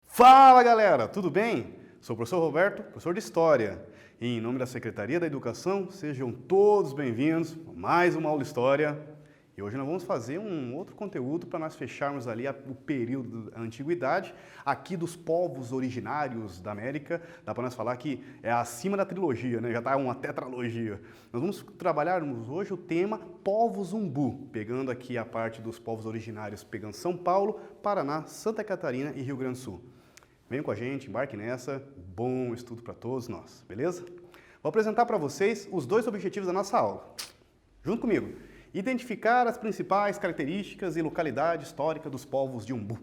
Fala galera, tudo bem? Sou o professor Roberto, professor de História. E em nome da Secretaria da Educação, sejam todos bem-vindos a mais uma aula de História. E hoje nós vamos fazer um outro conteúdo para nós fecharmos ali o período da Antiguidade, aqui dos povos originários da América. Dá para nós falar que é acima da trilogia, né? Já está uma tetralogia. Nós vamos trabalharmos hoje o tema povos umbu, pegando aqui a parte dos povos originários, pegando São Paulo, Paraná, Santa Catarina e Rio Grande do Sul. Venham com a gente, embarque nessa, bom estudo para todos nós, beleza? Vou apresentar para vocês os dois objetivos da nossa aula. Junto comigo, identificar as principais características e localidade histórica dos povos de Umbu.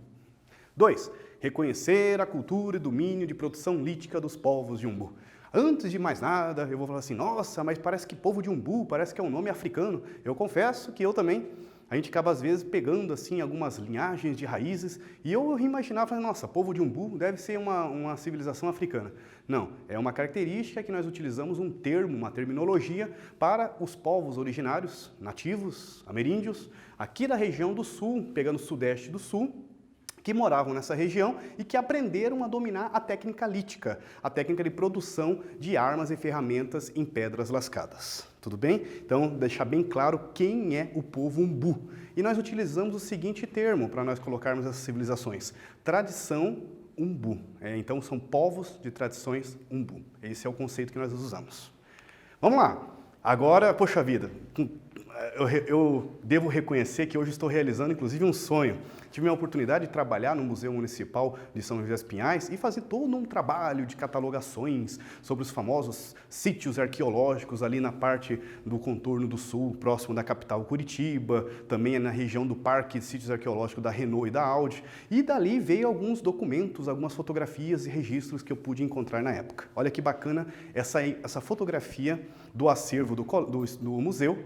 2. Reconhecer a cultura e domínio de produção lítica dos povos de Umbu. Antes de mais nada, eu vou falar assim, nossa, mas parece que povo de Umbu, parece que é um nome africano. Eu confesso que eu também. A gente acaba, às vezes, pegando assim algumas linhagens de raízes e eu imaginava, nossa, povo de Umbu deve ser uma civilização africana. Não, é uma característica que nós utilizamos um termo, uma terminologia para os povos originários, nativos, ameríndios, aqui da região do sul, pegando o sudeste do sul, que moravam nessa região e que aprenderam a dominar a técnica lítica, a técnica de produção de armas e ferramentas em pedras lascadas. Tudo bem? Então, deixar bem claro quem é o povo Umbu. E nós utilizamos o seguinte termo para nós colocarmos essas civilizações. Tradição Umbu. Então, são povos de tradições Umbu. Esse é o conceito que nós usamos. Vamos lá. Agora, poxa vida, eu devo reconhecer que hoje estou realizando, inclusive, um sonho. Tive a oportunidade de trabalhar no Museu Municipal de São José dos Pinhais e fazer todo um trabalho de catalogações sobre os famosos sítios arqueológicos ali na parte do contorno do sul, próximo da capital Curitiba, também na região do Parque de Sítios Arqueológicos da Renault e da Audi. E dali veio alguns documentos, algumas fotografias e registros que eu pude encontrar na época. Olha que bacana essa fotografia do acervo do museu,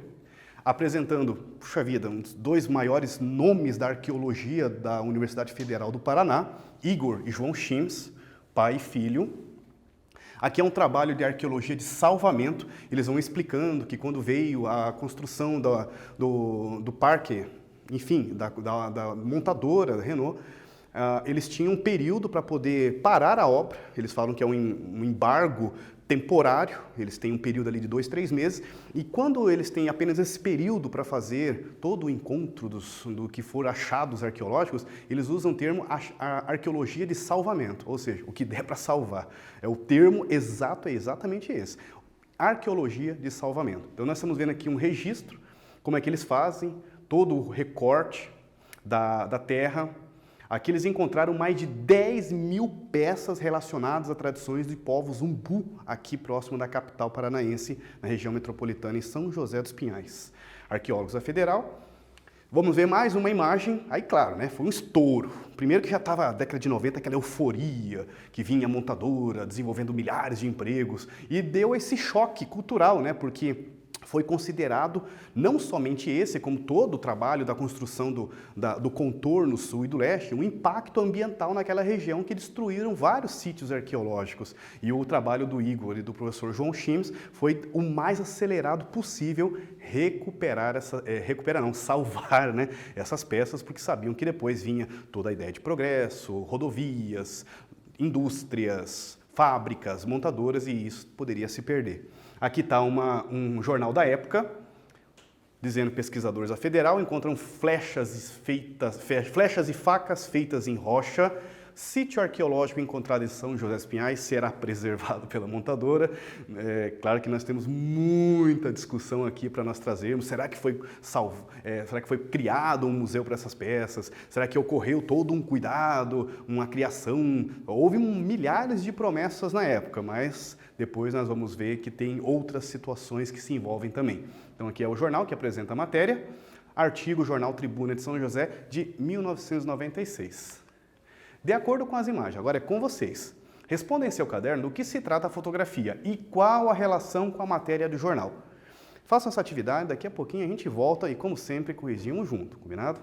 apresentando, puxa vida, uns dois maiores nomes da arqueologia da Universidade Federal do Paraná, Igor e João Chims, pai e filho. Aqui é um trabalho de arqueologia de salvamento, eles vão explicando que quando veio a construção do parque, enfim, da montadora, da Renault, eles tinham um período para poder parar a obra, eles falam que é um embargo temporário, eles têm um período ali de 2, 3 meses, e quando eles têm apenas esse período para fazer todo o encontro do que for achados arqueológicos, eles usam o termo arqueologia de salvamento, ou seja, o que der para salvar. O termo exato é exatamente esse, arqueologia de salvamento. Então nós estamos vendo aqui um registro, como é que eles fazem, todo o recorte da terra. Aqui eles encontraram mais de 10 mil peças relacionadas a tradições de povos Umbu, aqui próximo da capital paranaense, na região metropolitana, em São José dos Pinhais. Arqueólogos da Federal. Vamos ver mais uma imagem, aí claro, né, foi um estouro. Primeiro que já estava a década de 90, aquela euforia, que vinha a montadora, desenvolvendo milhares de empregos, e deu esse choque cultural, né, porque foi considerado não somente esse, como todo o trabalho da construção do contorno sul e do leste, um impacto ambiental naquela região que destruíram vários sítios arqueológicos. E o trabalho do Igor e do professor João Chims foi o mais acelerado possível salvar, né, essas peças, porque sabiam que depois vinha toda a ideia de progresso, rodovias, indústrias, fábricas, montadoras, e isso poderia se perder. Aqui está um jornal da época, dizendo que pesquisadores da Federal encontram flechas e facas feitas em rocha. Sítio arqueológico encontrado em São José dos Pinhais será preservado pela montadora. Claro que nós temos muita discussão aqui para nós trazermos. Será que foi criado um museu para essas peças? Será que ocorreu todo um cuidado, uma criação? Houve milhares de promessas na época, mas depois nós vamos ver que tem outras situações que se envolvem também. Então aqui é o jornal que apresenta a matéria. Artigo Jornal Tribuna de São José de 1996. De acordo com as imagens, agora é com vocês. Responda em seu caderno do que se trata a fotografia e qual a relação com a matéria do jornal. Façam essa atividade, daqui a pouquinho a gente volta e, como sempre, corrigimos junto, combinado?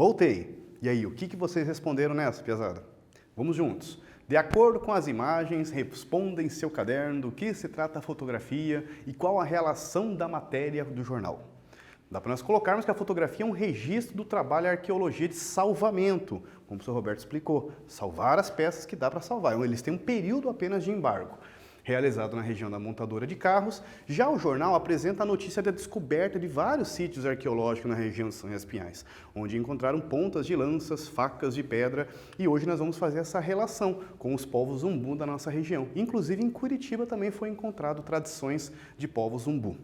Voltei. E aí, o que vocês responderam nessa, piazada? Vamos juntos. De acordo com as imagens, responda em seu caderno do que se trata a fotografia e qual a relação da matéria do jornal. Dá para nós colocarmos que a fotografia é um registro do trabalho de arqueologia de salvamento, como o professor Roberto explicou, salvar as peças que dá para salvar. Eles têm um período apenas de embargo, realizado na região da montadora de carros. Já o jornal apresenta a notícia da descoberta de vários sítios arqueológicos na região de São José dos Pinhais, onde encontraram pontas de lanças, facas de pedra, e hoje nós vamos fazer essa relação com os povos umbu da nossa região. Inclusive em Curitiba também foi encontrado tradições de povos umbu.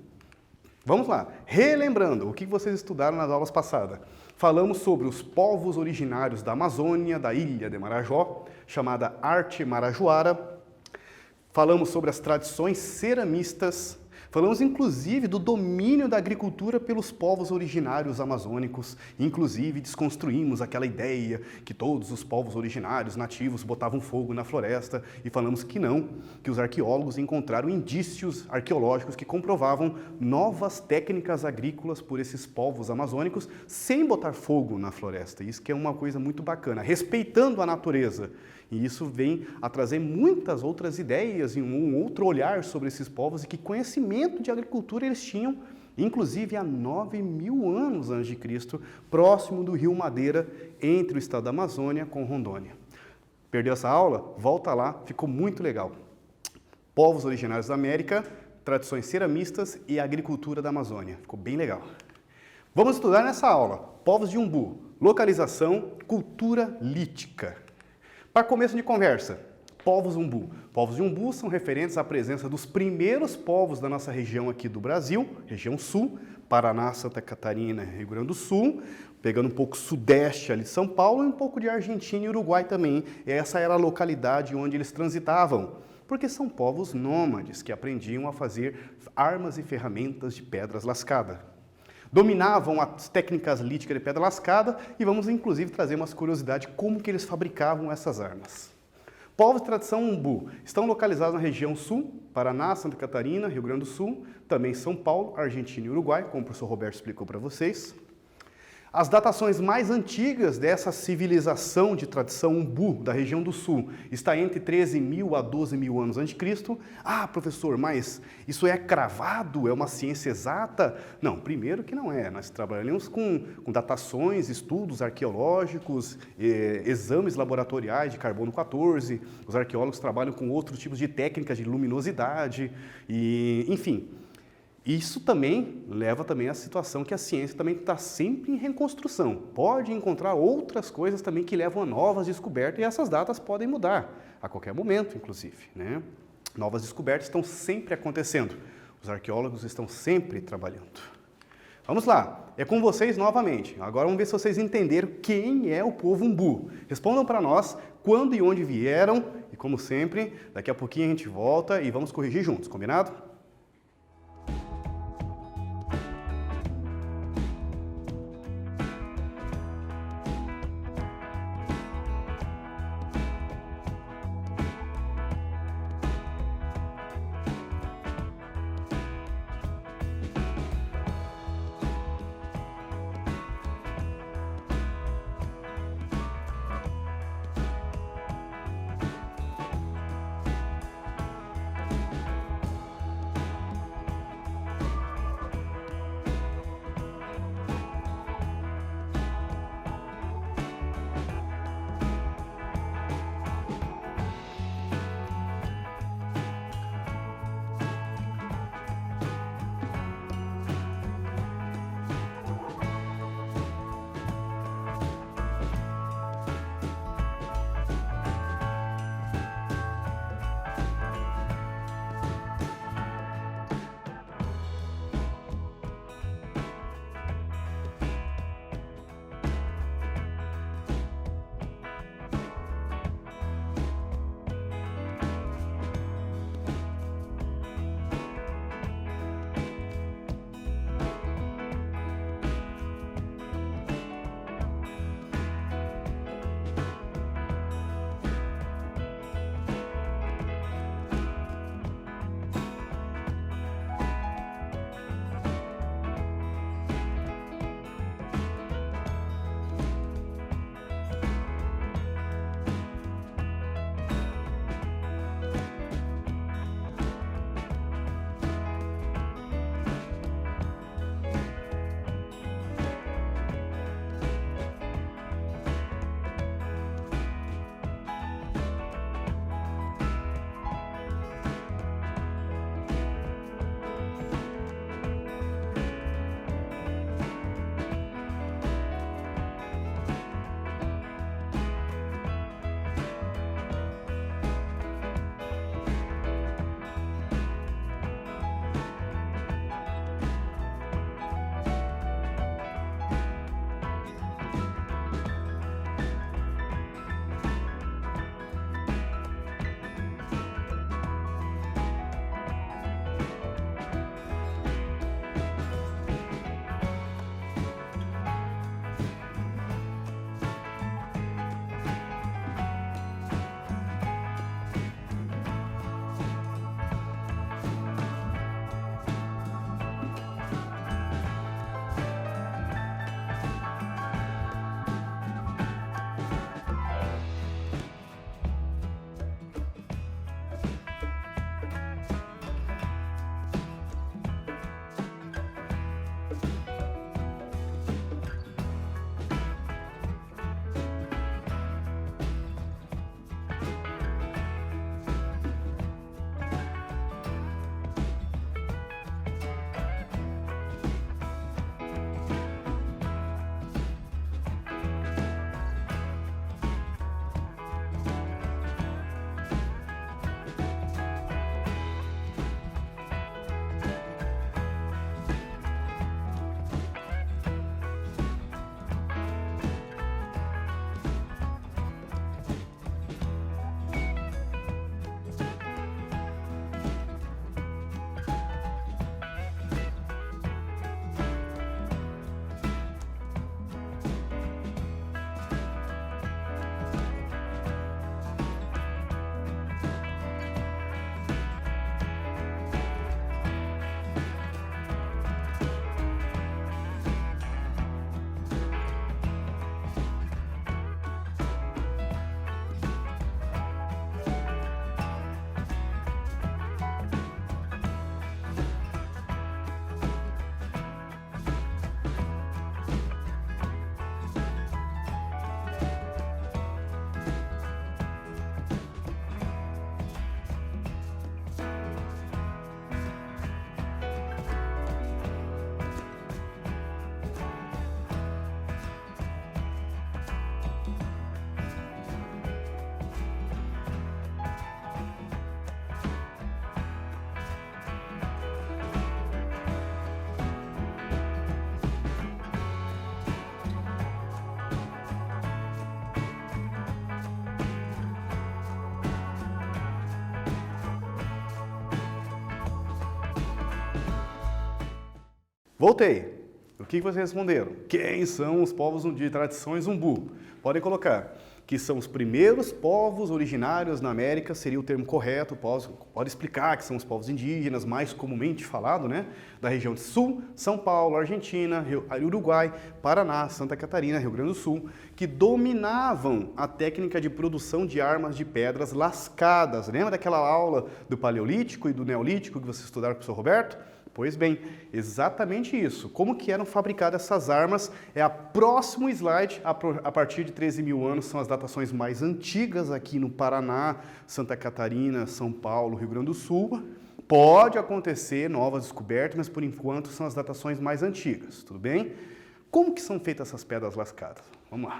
Vamos lá, relembrando o que vocês estudaram nas aulas passadas. Falamos sobre os povos originários da Amazônia, da ilha de Marajó, chamada arte marajoara. Falamos sobre as tradições ceramistas. Falamos inclusive do domínio da agricultura pelos povos originários amazônicos. Inclusive desconstruímos aquela ideia que todos os povos originários nativos botavam fogo na floresta, e falamos que não, que os arqueólogos encontraram indícios arqueológicos que comprovavam novas técnicas agrícolas por esses povos amazônicos sem botar fogo na floresta. Isso que é uma coisa muito bacana, respeitando a natureza. E isso vem a trazer muitas outras ideias e um outro olhar sobre esses povos, e que conhecimento de agricultura eles tinham, inclusive há 9.000 anos antes de Cristo, próximo do rio Madeira, entre o estado da Amazônia com Rondônia. Perdeu essa aula? Volta lá, ficou muito legal. Povos originários da América, tradições ceramistas e agricultura da Amazônia. Ficou bem legal. Vamos estudar nessa aula povos de umbu, localização, cultura lítica. Para começo de conversa, povos umbu. Povos de umbu são referentes à presença dos primeiros povos da nossa região aqui do Brasil, região sul, Paraná, Santa Catarina, Rio Grande do Sul, pegando um pouco sudeste ali de São Paulo e um pouco de Argentina e Uruguai também. Essa era a localidade onde eles transitavam, porque são povos nômades que aprendiam a fazer armas e ferramentas de pedras lascadas. Dominavam as técnicas líticas de pedra lascada, e vamos inclusive trazer umas curiosidades como que eles fabricavam essas armas. Povos de tradição umbu estão localizados na região sul, Paraná, Santa Catarina, Rio Grande do Sul, também São Paulo, Argentina e Uruguai, como o professor Roberto explicou para vocês. As datações mais antigas dessa civilização de tradição umbu da região do sul está entre 13.000 a 12.000 anos antes de Cristo. Ah, professor, mas isso é cravado? É uma ciência exata? Não, primeiro que não é. Nós trabalhamos com datações, estudos arqueológicos, exames laboratoriais de carbono 14. Os arqueólogos trabalham com outros tipos de técnicas de luminosidade, e, enfim. Isso também leva também à situação que a ciência também está sempre em reconstrução. Pode encontrar outras coisas também que levam a novas descobertas, e essas datas podem mudar a qualquer momento, inclusive, né? Novas descobertas estão sempre acontecendo. Os arqueólogos estão sempre trabalhando. Vamos lá, é com vocês novamente. Agora vamos ver se vocês entenderam quem é o povo umbu. Respondam para nós quando e onde vieram, e como sempre, daqui a pouquinho a gente volta e vamos corrigir juntos, combinado? Voltei. O que vocês responderam? Quem são os povos de tradições umbu? Podem colocar que são os primeiros povos originários na América, seria o termo correto, pode explicar que são os povos indígenas, mais comumente falado, né? Da região de Sul, São Paulo, Argentina, Uruguai, Paraná, Santa Catarina, Rio Grande do Sul, que dominavam a técnica de produção de armas de pedras lascadas. Lembra daquela aula do Paleolítico e do Neolítico que vocês estudaram com o professor Roberto? Pois bem, exatamente isso. Como que eram fabricadas essas armas? É o próximo slide, a partir de 13 mil anos, são as datações mais antigas aqui no Paraná, Santa Catarina, São Paulo, Rio Grande do Sul. Pode acontecer novas descobertas, mas por enquanto são as datações mais antigas, tudo bem? Como que são feitas essas pedras lascadas? Vamos lá.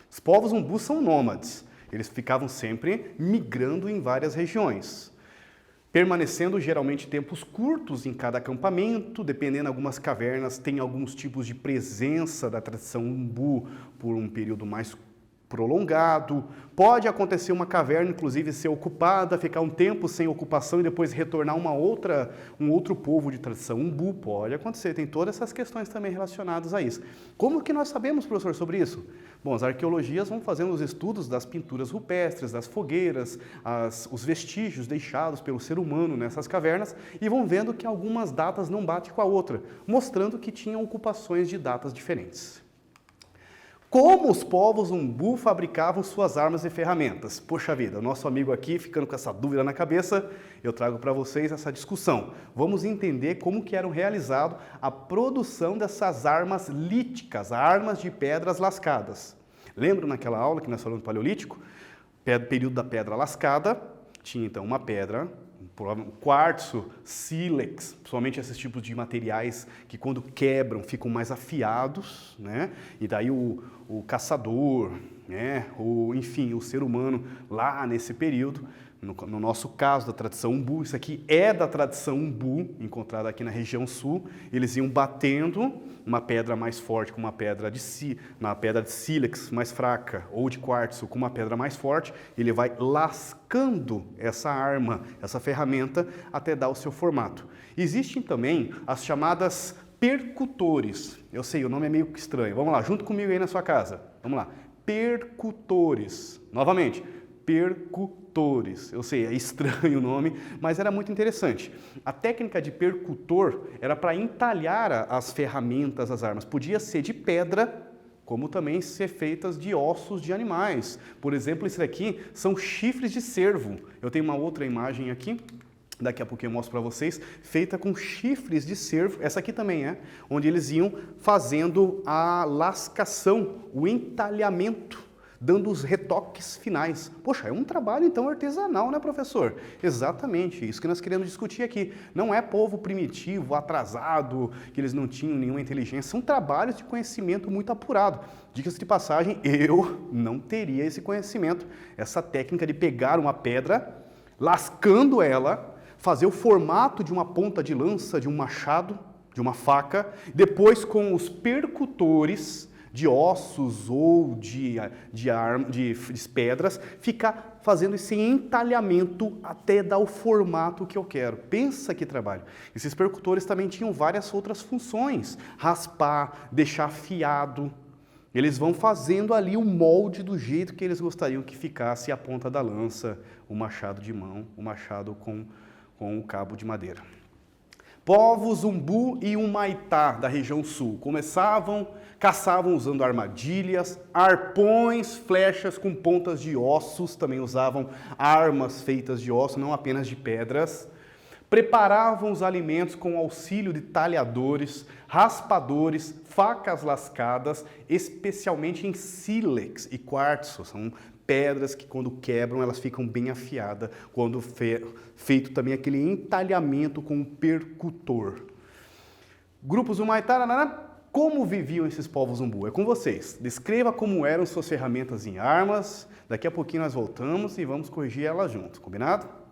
Os povos umbu são nômades, eles ficavam sempre migrando em várias regiões, permanecendo geralmente tempos curtos em cada acampamento, dependendo de algumas cavernas, tem alguns tipos de presença da tradição umbu por um período mais prolongado. Pode acontecer uma caverna, inclusive, ser ocupada, ficar um tempo sem ocupação e depois retornar um outro povo de tradição umbu. Pode acontecer, tem todas essas questões também relacionadas a isso. Como que nós sabemos, professor, sobre isso? Bom, as arqueologias vão fazendo os estudos das pinturas rupestres, das fogueiras, os vestígios deixados pelo ser humano nessas cavernas e vão vendo que algumas datas não batem com a outra, mostrando que tinham ocupações de datas diferentes. Como os povos umbu fabricavam suas armas e ferramentas? Poxa vida, o nosso amigo aqui, ficando com essa dúvida na cabeça, eu trago para vocês essa discussão. Vamos entender como que eram realizadas a produção dessas armas líticas, armas de pedras lascadas. Lembram naquela aula que nós falamos do Paleolítico? Período da pedra lascada, tinha então uma pedra, quartzo, sílex, principalmente esses tipos de materiais que quando quebram ficam mais afiados, né? E daí o caçador, né? Enfim, o ser humano lá nesse período, no nosso caso da tradição umbu, isso aqui é da tradição umbu, encontrada aqui na região sul, eles iam batendo uma pedra mais forte com uma pedra de sílex mais fraca ou de quartzo com uma pedra mais forte, ele vai lascando essa arma, essa ferramenta, até dar o seu formato. Existem também as chamadas percutores. Eu sei, o nome é meio estranho. Vamos lá, junto comigo aí na sua casa. Vamos lá. Percutores. Novamente, percutores. Eu sei, é estranho o nome, mas era muito interessante. A técnica de percutor era para entalhar as ferramentas, as armas. Podia ser de pedra, como também ser feitas de ossos de animais. Por exemplo, esse daqui são chifres de cervo. Eu tenho uma outra imagem aqui, daqui a pouquinho eu mostro para vocês, feita com chifres de cervo. Essa aqui também é, onde eles iam fazendo a lascação, o entalhamento, dando os retoques finais. Poxa, é um trabalho então artesanal, né, professor? Exatamente, isso que nós queremos discutir aqui. Não é povo primitivo, atrasado, que eles não tinham nenhuma inteligência, são trabalhos de conhecimento muito apurado. Diga-se de passagem, eu não teria esse conhecimento, essa técnica de pegar uma pedra, lascando ela, fazer o formato de uma ponta de lança, de um machado, de uma faca, depois com os percutores de ossos ou de pedras, ficar fazendo esse entalhamento até dar o formato que eu quero. Pensa que trabalho. Esses percutores também tinham várias outras funções. Raspar, deixar afiado. Eles vão fazendo ali o molde do jeito que eles gostariam que ficasse a ponta da lança, o machado de mão, o machado com o cabo de madeira. Povos umbu e humaitá da região sul caçavam usando armadilhas, arpões, flechas com pontas de ossos, também usavam armas feitas de ossos, não apenas de pedras. Preparavam os alimentos com auxílio de talhadores, raspadores, facas lascadas, especialmente em sílex e quartzo. São pedras que quando quebram elas ficam bem afiadas, quando feito também aquele entalhamento com o percutor. Grupos humaitá, como viviam esses povos umbu? É com vocês. Descreva como eram suas ferramentas em armas. Daqui a pouquinho nós voltamos e vamos corrigir elas juntos, combinado?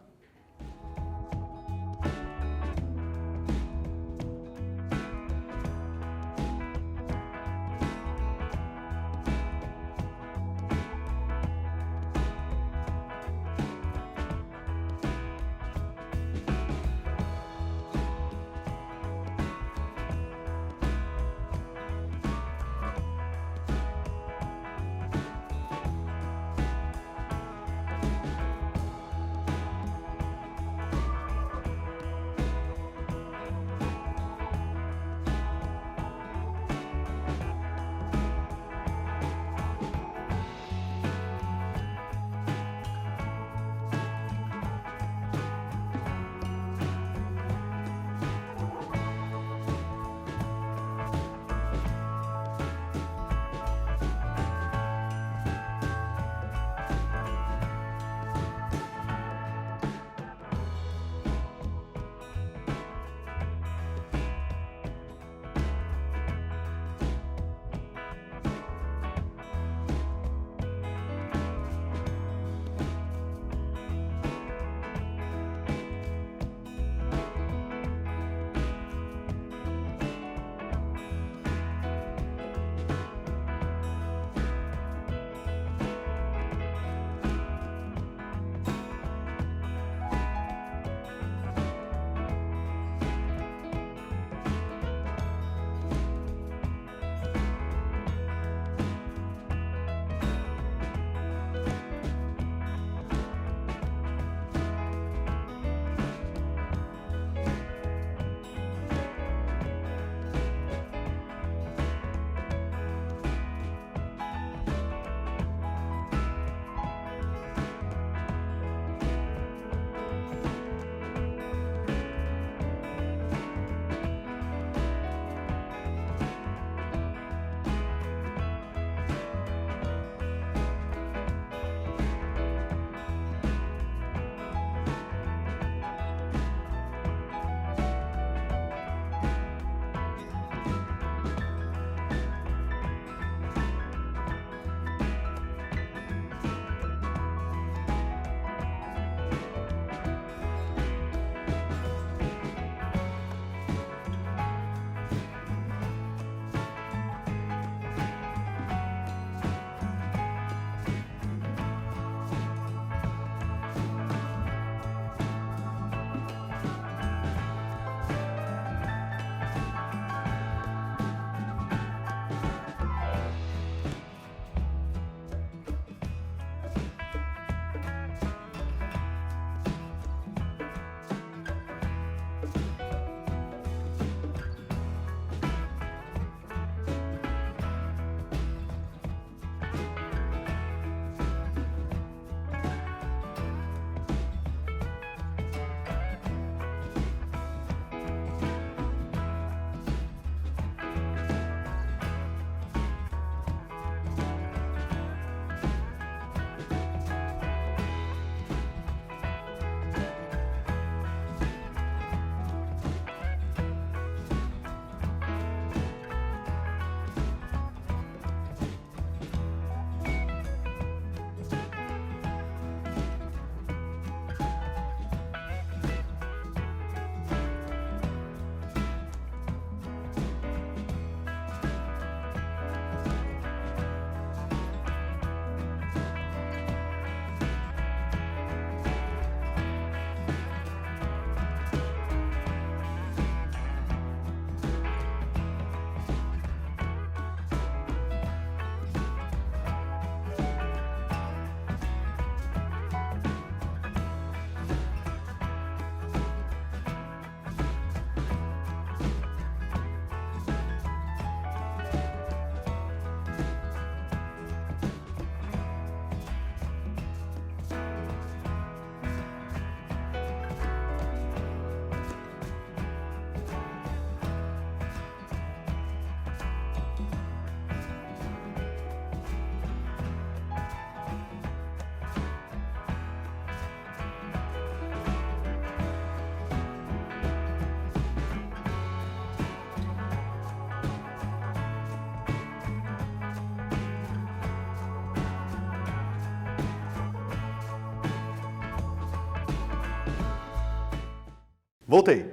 Voltei.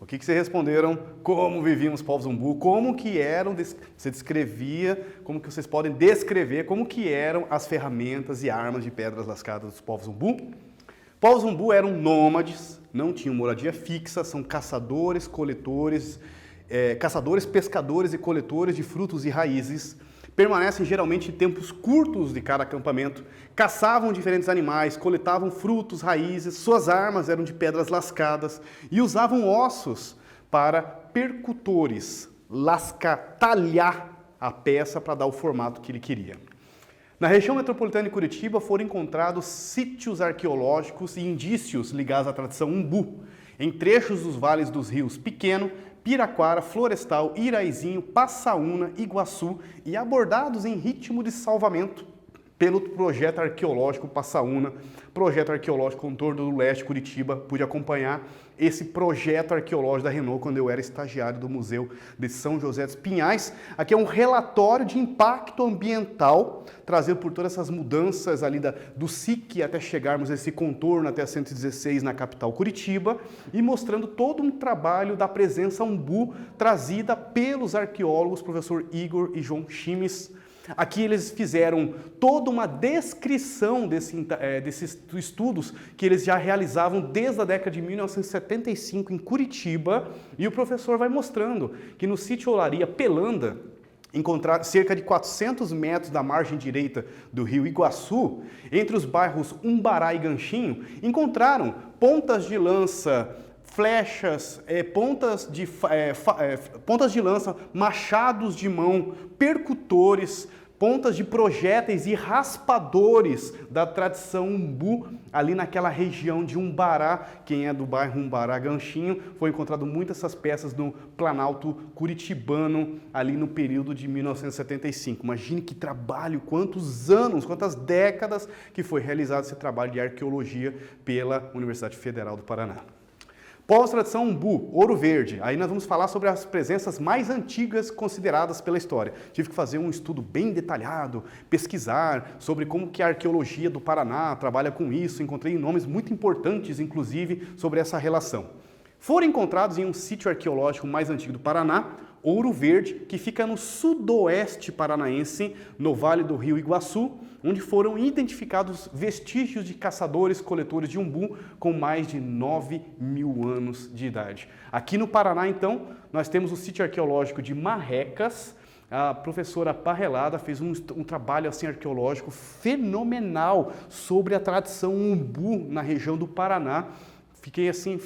O que vocês responderam? Como viviam os povos umbu? Como que eram, você descrevia, como que vocês podem descrever como que eram as ferramentas e armas de pedras lascadas dos povos umbu? Povos umbu eram nômades, não tinham moradia fixa, são caçadores, coletores, caçadores, pescadores e coletores de frutos e raízes. Permanecem geralmente em tempos curtos de cada acampamento, caçavam diferentes animais, coletavam frutos, raízes, suas armas eram de pedras lascadas e usavam ossos para percutores, talhar a peça para dar o formato que ele queria. Na região metropolitana de Curitiba foram encontrados sítios arqueológicos e indícios ligados à tradição umbu, em trechos dos vales dos rios Pequeno, Piraquara, Florestal, Iraizinho, Passaúna, Iguaçu e abordados em ritmo de salvamento pelo projeto arqueológico Passaúna, projeto arqueológico Contorno do Leste, Curitiba. Pude acompanhar esse projeto arqueológico da Renault quando eu era estagiário do Museu de São José dos Pinhais. Aqui é um relatório de impacto ambiental, trazido por todas essas mudanças ali do SIC até chegarmos a esse contorno até a 116 na capital Curitiba e mostrando todo um trabalho da presença umbu trazida pelos arqueólogos professor Igor e João Chimes. Aqui eles fizeram toda uma descrição desses estudos que eles já realizavam desde a década de 1975 em Curitiba, e o professor vai mostrando que no sítio Olaria Pelanda, encontrar cerca de 400 metros da margem direita do rio Iguaçu, entre os bairros Umbará e Ganchinho, encontraram pontas de lança, flechas, pontas de lança, machados de mão, percutores, pontas de projéteis e raspadores da tradição umbu ali naquela região de Umbará. Quem é do bairro Umbará Ganchinho, foi encontrado muitas dessas peças no Planalto Curitibano ali no período de 1975. Imagine que trabalho, quantos anos, quantas décadas que foi realizado esse trabalho de arqueologia pela Universidade Federal do Paraná. Pós-tradição umbu, Ouro Verde. Aí nós vamos falar sobre as presenças mais antigas consideradas pela história. Tive que fazer um estudo bem detalhado, pesquisar sobre como que a arqueologia do Paraná trabalha com isso. Encontrei nomes muito importantes, inclusive, sobre essa relação. Foram encontrados em um sítio arqueológico mais antigo do Paraná, Ouro Verde, que fica no sudoeste paranaense, no Vale do Rio Iguaçu, onde foram identificados vestígios de caçadores-coletores de umbu com mais de 9.000 anos de idade. Aqui no Paraná, então, nós temos o sítio arqueológico de Marrecas. A professora Parrelada fez um trabalho assim, arqueológico fenomenal sobre a tradição umbu na região do Paraná. Fiquei assim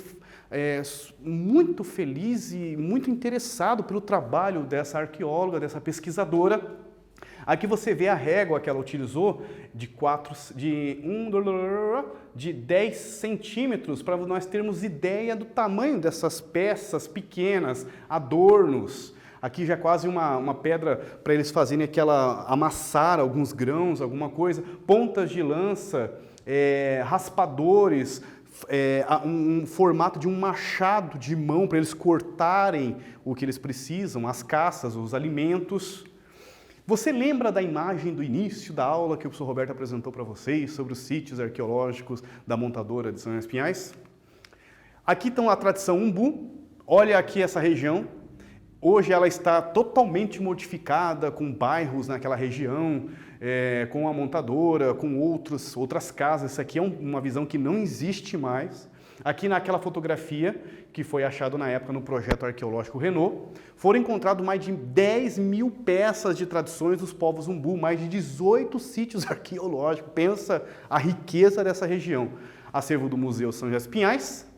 muito feliz e muito interessado pelo trabalho dessa arqueóloga, dessa pesquisadora. Aqui você vê a régua que ela utilizou de 10 centímetros, para nós termos ideia do tamanho dessas peças pequenas, adornos. Aqui já é quase uma pedra para eles fazerem amassar alguns grãos, alguma coisa, pontas de lança, raspadores, um formato de um machado de mão para eles cortarem o que eles precisam, as caças, os alimentos. Você lembra da imagem do início da aula que o professor Roberto apresentou para vocês sobre os sítios arqueológicos da montadora de São José dos Pinhais? Aqui está a tradição umbu. Olha aqui essa região. Hoje ela está totalmente modificada, com bairros naquela região, com a montadora, com outras casas. Isso aqui é uma visão que não existe mais. Aqui naquela fotografia, que foi achado na época no projeto arqueológico Renault, foram encontrados mais de 10.000 peças de tradições dos povos umbu, mais de 18 sítios arqueológicos. Pensa a riqueza dessa região. Acervo do Museu São José dos Pinhais,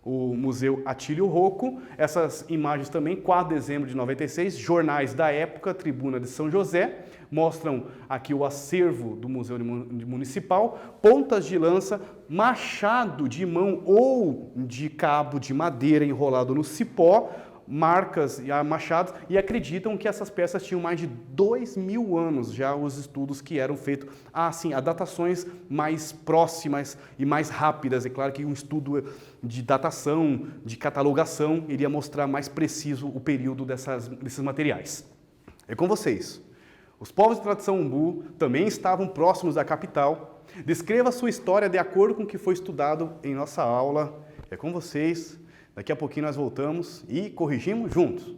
o Museu Atílio Rocco, essas imagens também, 4 de dezembro de 96, jornais da época, Tribuna de São José, mostram aqui o acervo do Museu Municipal, pontas de lança, machado de mão ou de cabo de madeira enrolado no cipó, marcas e machados, e acreditam que essas peças tinham mais de 2.000 anos, já os estudos que eram feitos, assim, a datações mais próximas e mais rápidas. É claro que um estudo de datação, de catalogação, iria mostrar mais preciso o período desses materiais. É com vocês. Os povos de tradição umbu também estavam próximos da capital. Descreva sua história de acordo com o que foi estudado em nossa aula. É com vocês. Daqui a pouquinho nós voltamos e corrigimos juntos.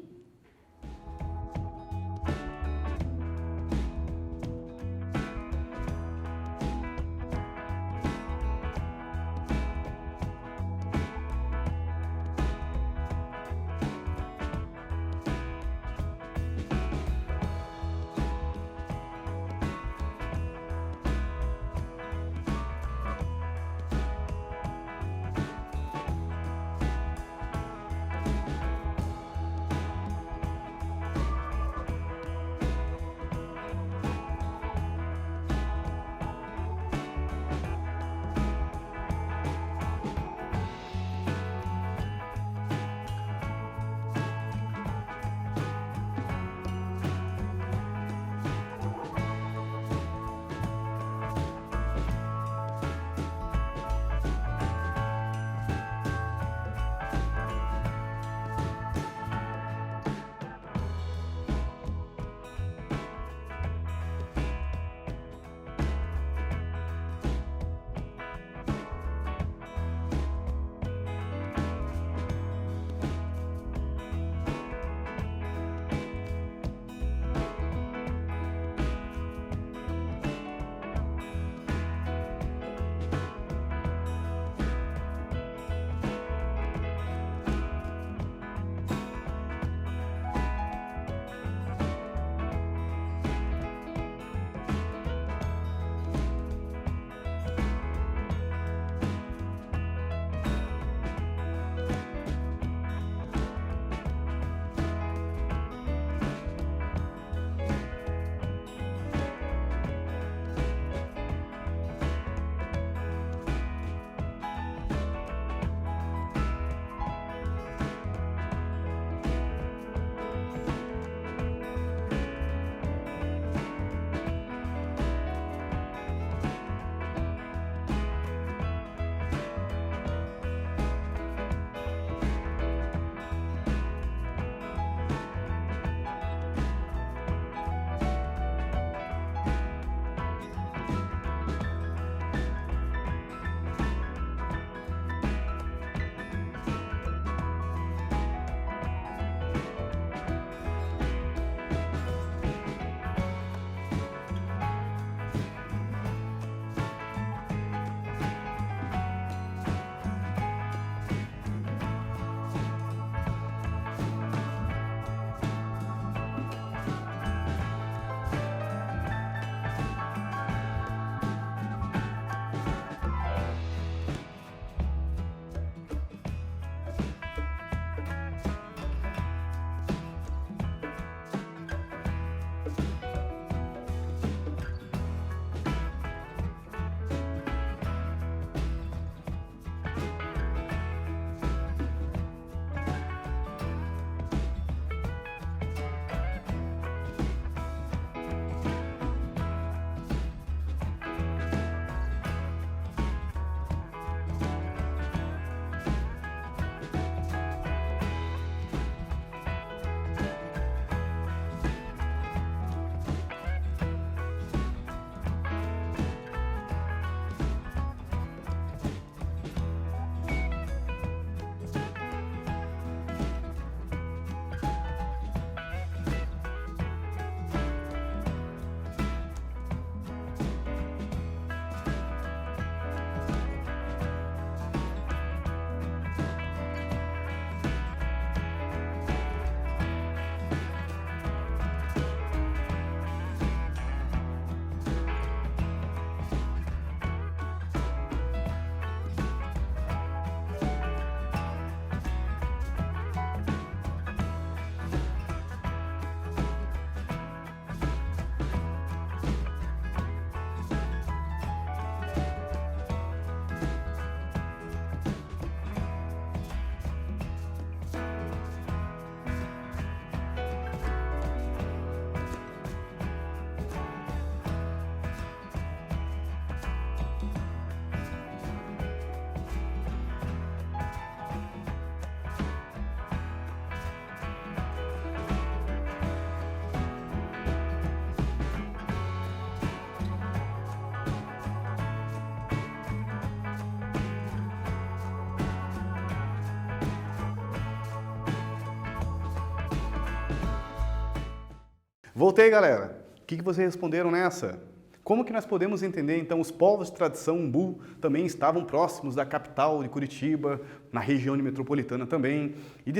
Voltei, galera. O que vocês responderam nessa? Como que nós podemos entender, então, os povos de tradição umbu também estavam próximos da capital de Curitiba, na região metropolitana também, e o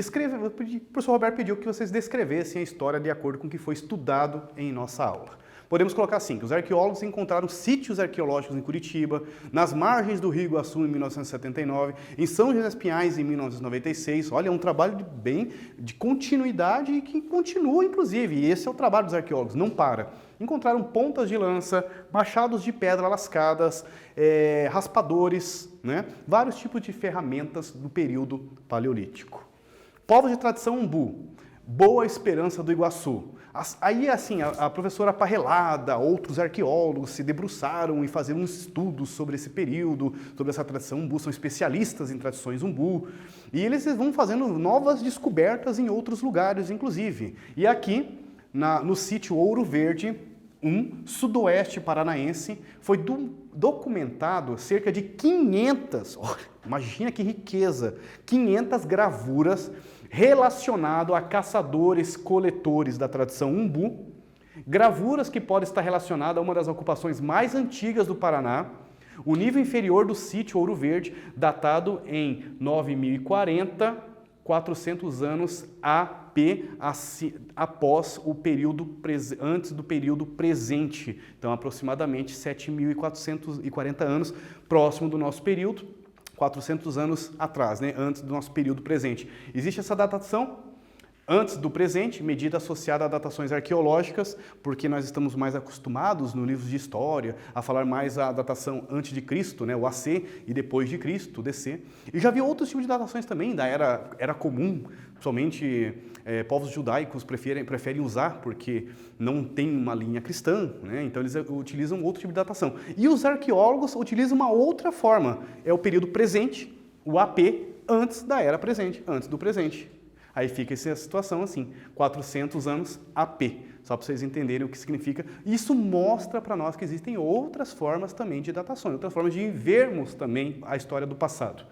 professor Roberto pediu que vocês descrevessem a história de acordo com o que foi estudado em nossa aula. Podemos colocar assim, que os arqueólogos encontraram sítios arqueológicos em Curitiba, nas margens do Rio Iguaçu em 1979, em São José dos Pinhais em 1996. Olha, é um trabalho de continuidade e que continua, inclusive, e esse é o trabalho dos arqueólogos, não para. Encontraram pontas de lança, machados de pedra lascadas, raspadores, né? Vários tipos de ferramentas do período paleolítico. Povos de tradição umbu, Boa Esperança do Iguaçu. Aí, assim, a professora Parrelada, outros arqueólogos se debruçaram e faziam estudos sobre esse período, sobre essa tradição umbu, são especialistas em tradições umbu, e eles vão fazendo novas descobertas em outros lugares, inclusive. E aqui, no sítio Ouro Verde, sudoeste paranaense, foi documentado cerca de 500, imagina que riqueza, 500 gravuras relacionado a caçadores-coletores da tradição umbu, gravuras que podem estar relacionadas a uma das ocupações mais antigas do Paraná, o nível inferior do sítio Ouro Verde, datado em 9040, 400 anos após o período antes do período presente, então aproximadamente 7.440 anos, próximo do nosso período, 400 anos atrás, né, antes do nosso período presente. Existe essa datação antes do presente, medida associada a datações arqueológicas, porque nós estamos mais acostumados no livro de história a falar mais a datação antes de Cristo, né, o AC, e depois de Cristo, o DC. E já vi outros tipos de datações também, da era comum, somente povos judaicos preferem usar, porque não tem uma linha cristã, né, então eles utilizam outro tipo de datação. E os arqueólogos utilizam uma outra forma, é o período presente, o AP, antes da era presente, antes do presente. Aí fica essa situação assim, 400 anos AP, só para vocês entenderem o que significa. Isso mostra para nós que existem outras formas também de datações, outras formas de vermos também a história do passado.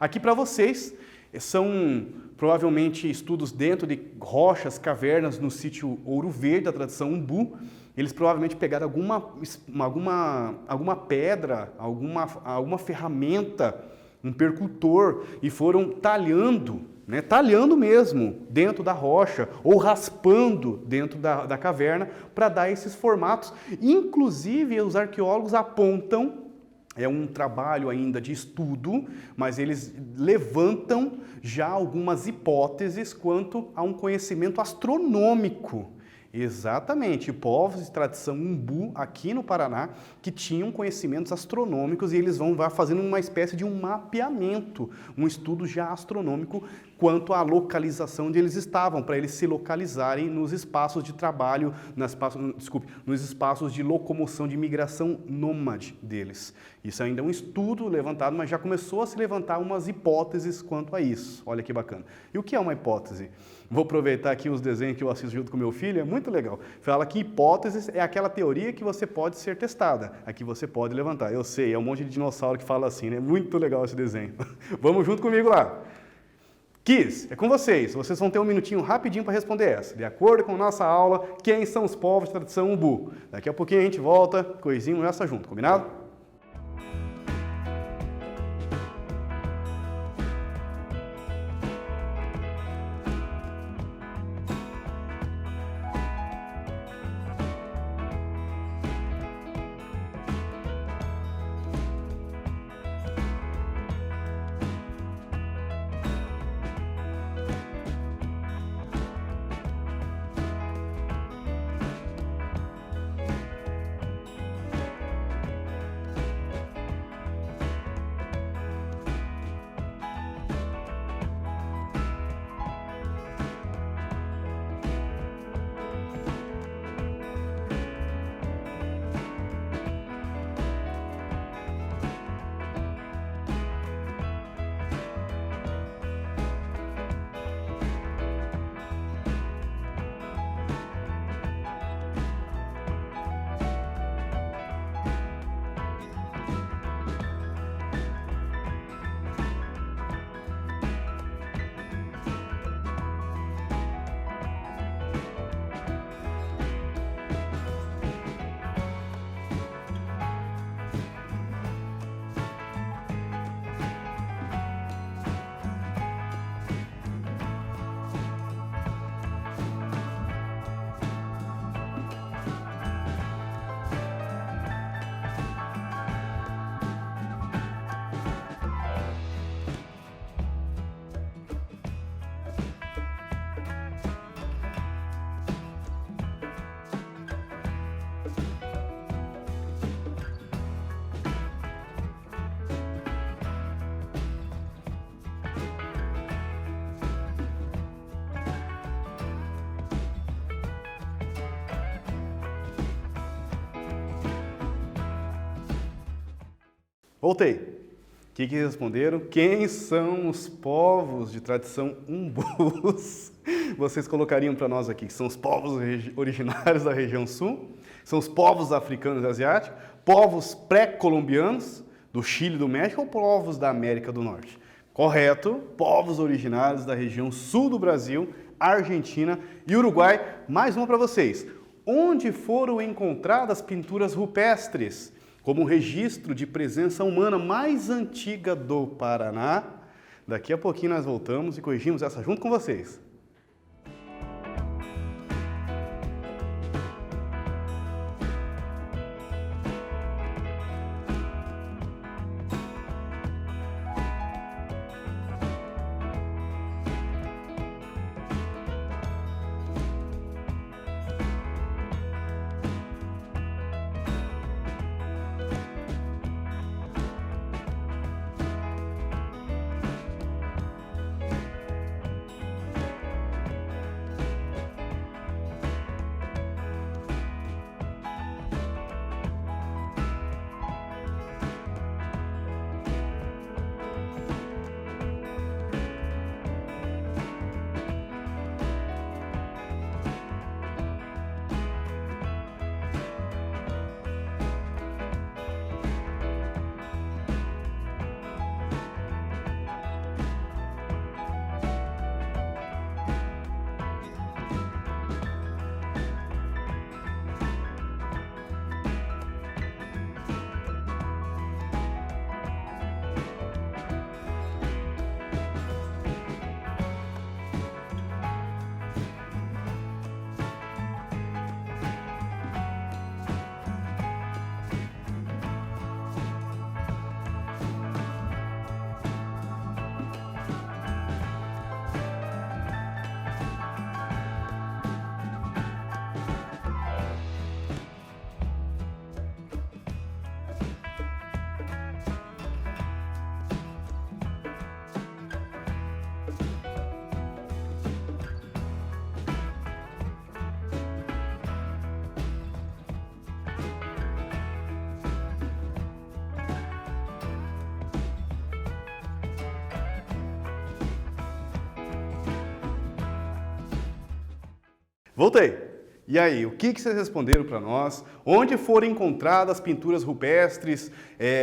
Aqui para vocês são provavelmente estudos dentro de rochas, cavernas no sítio Ouro Verde, da tradição umbu. Eles provavelmente pegaram alguma pedra, alguma ferramenta, um percutor, e foram talhando, né, talhando mesmo dentro da rocha ou raspando dentro da caverna para dar esses formatos. Inclusive, os arqueólogos apontam, é um trabalho ainda de estudo, mas eles levantam já algumas hipóteses quanto a um conhecimento astronômico. Exatamente, povos de tradição umbu aqui no Paraná que tinham conhecimentos astronômicos e eles vão fazendo uma espécie de um mapeamento, um estudo já astronômico quanto à localização onde eles estavam, para eles se localizarem nos espaços de trabalho, nos espaços de locomoção, de migração nômade deles. Isso ainda é um estudo levantado, mas já começou a se levantar umas hipóteses quanto a isso. Olha que bacana. E o que é uma hipótese? Vou aproveitar aqui os desenhos que eu assisto junto com meu filho, é muito legal. Fala que hipóteses é aquela teoria que você pode ser testada, a que você pode levantar. Eu sei, é um monte de dinossauro que fala assim, né? Muito legal esse desenho. Vamos junto comigo lá. Kiss, é com vocês. Vocês vão ter um minutinho rapidinho para responder essa. De acordo com a nossa aula, quem são os povos de tradição umbu? Daqui a pouquinho a gente volta, coisinho essa junto, combinado? Voltei. O que responderam? Quem são os povos de tradição umbus? Vocês colocariam para nós aqui, que são os povos originários da região sul, são os povos africanos e asiáticos, povos pré-colombianos, do Chile e do México, ou povos da América do Norte? Correto, povos originários da região sul do Brasil, Argentina e Uruguai. Mais uma para vocês. Onde foram encontradas pinturas rupestres, como registro de presença humana mais antiga do Paraná? Daqui a pouquinho nós voltamos e corrigimos essa junto com vocês. Voltei. E aí, o que vocês responderam para nós? Onde foram encontradas pinturas rupestres,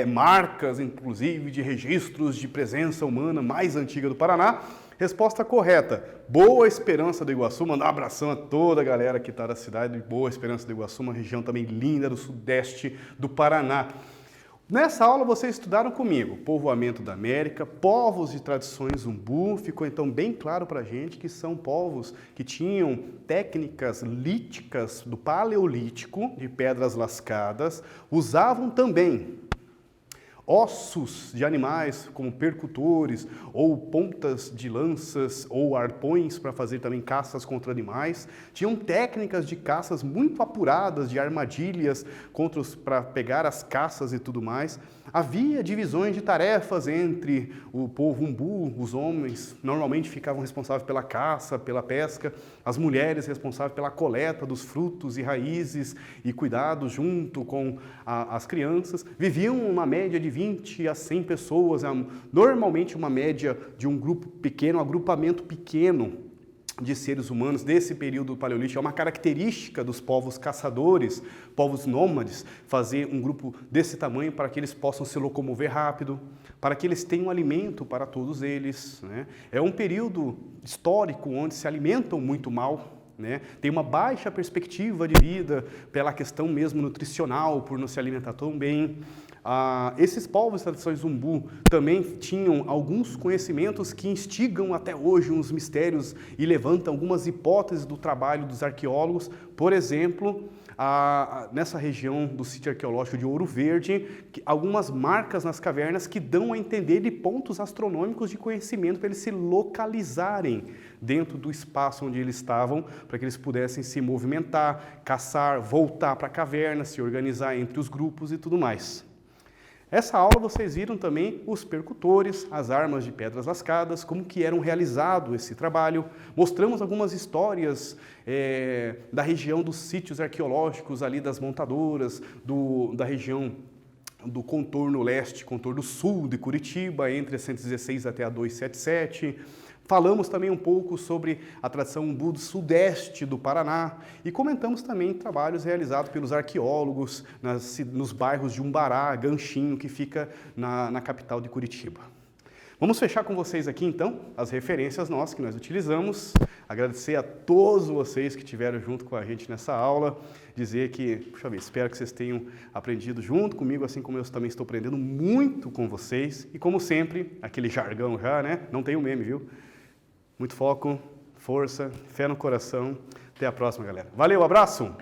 marcas, inclusive, de registros de presença humana mais antiga do Paraná? Resposta correta. Boa Esperança do Iguaçu. Mandar um abração a toda a galera que está da cidade de Boa Esperança do Iguaçu, uma região também linda do sudeste do Paraná. Nessa aula vocês estudaram comigo povoamento da América, povos de tradições umbu. Ficou então bem claro para a gente que são povos que tinham técnicas líticas do Paleolítico, de pedras lascadas, usavam também ossos de animais como percutores ou pontas de lanças ou arpões para fazer também caças contra animais. Tinham técnicas de caças muito apuradas, de armadilhas para pegar as caças e tudo mais. Havia divisões de tarefas entre o povo umbu, os homens normalmente ficavam responsáveis pela caça, pela pesca, as mulheres responsáveis pela coleta dos frutos e raízes e cuidado junto com as crianças. Viviam uma média de 20 a 100 pessoas, normalmente uma média de um grupo pequeno, um agrupamento pequeno de seres humanos desse período paleolítico. É uma característica dos povos caçadores, povos nômades, fazer um grupo desse tamanho para que eles possam se locomover rápido, para que eles tenham alimento para todos eles, né? É um período histórico onde se alimentam muito mal, né? Tem uma baixa perspectiva de vida pela questão mesmo nutricional, por não se alimentar tão bem. Esses povos de tradições umbu também tinham alguns conhecimentos que instigam até hoje uns mistérios e levantam algumas hipóteses do trabalho dos arqueólogos. Por exemplo, nessa região do sítio arqueológico de Ouro Verde, algumas marcas nas cavernas que dão a entender de pontos astronômicos de conhecimento para eles se localizarem dentro do espaço onde eles estavam, para que eles pudessem se movimentar, caçar, voltar para a caverna, se organizar entre os grupos e tudo mais. Essa aula vocês viram também os percutores, as armas de pedras lascadas, como que eram realizado esse trabalho. Mostramos algumas histórias da região dos sítios arqueológicos ali das montadoras, da região do contorno leste, contorno sul de Curitiba, entre a 116 até a 277. Falamos também um pouco sobre a tradição umbu do sudeste do Paraná e comentamos também trabalhos realizados pelos arqueólogos nos bairros de Umbará, Ganchinho, que fica na capital de Curitiba. Vamos fechar com vocês aqui, então, as referências nossas que nós utilizamos. Agradecer a todos vocês que estiveram junto com a gente nessa aula. Dizer que, puxa vida, espero que vocês tenham aprendido junto comigo, assim como eu também estou aprendendo muito com vocês. E como sempre, aquele jargão já, né? Não tem um meme, viu? Muito foco, força, fé no coração. Até a próxima, galera. Valeu, abraço!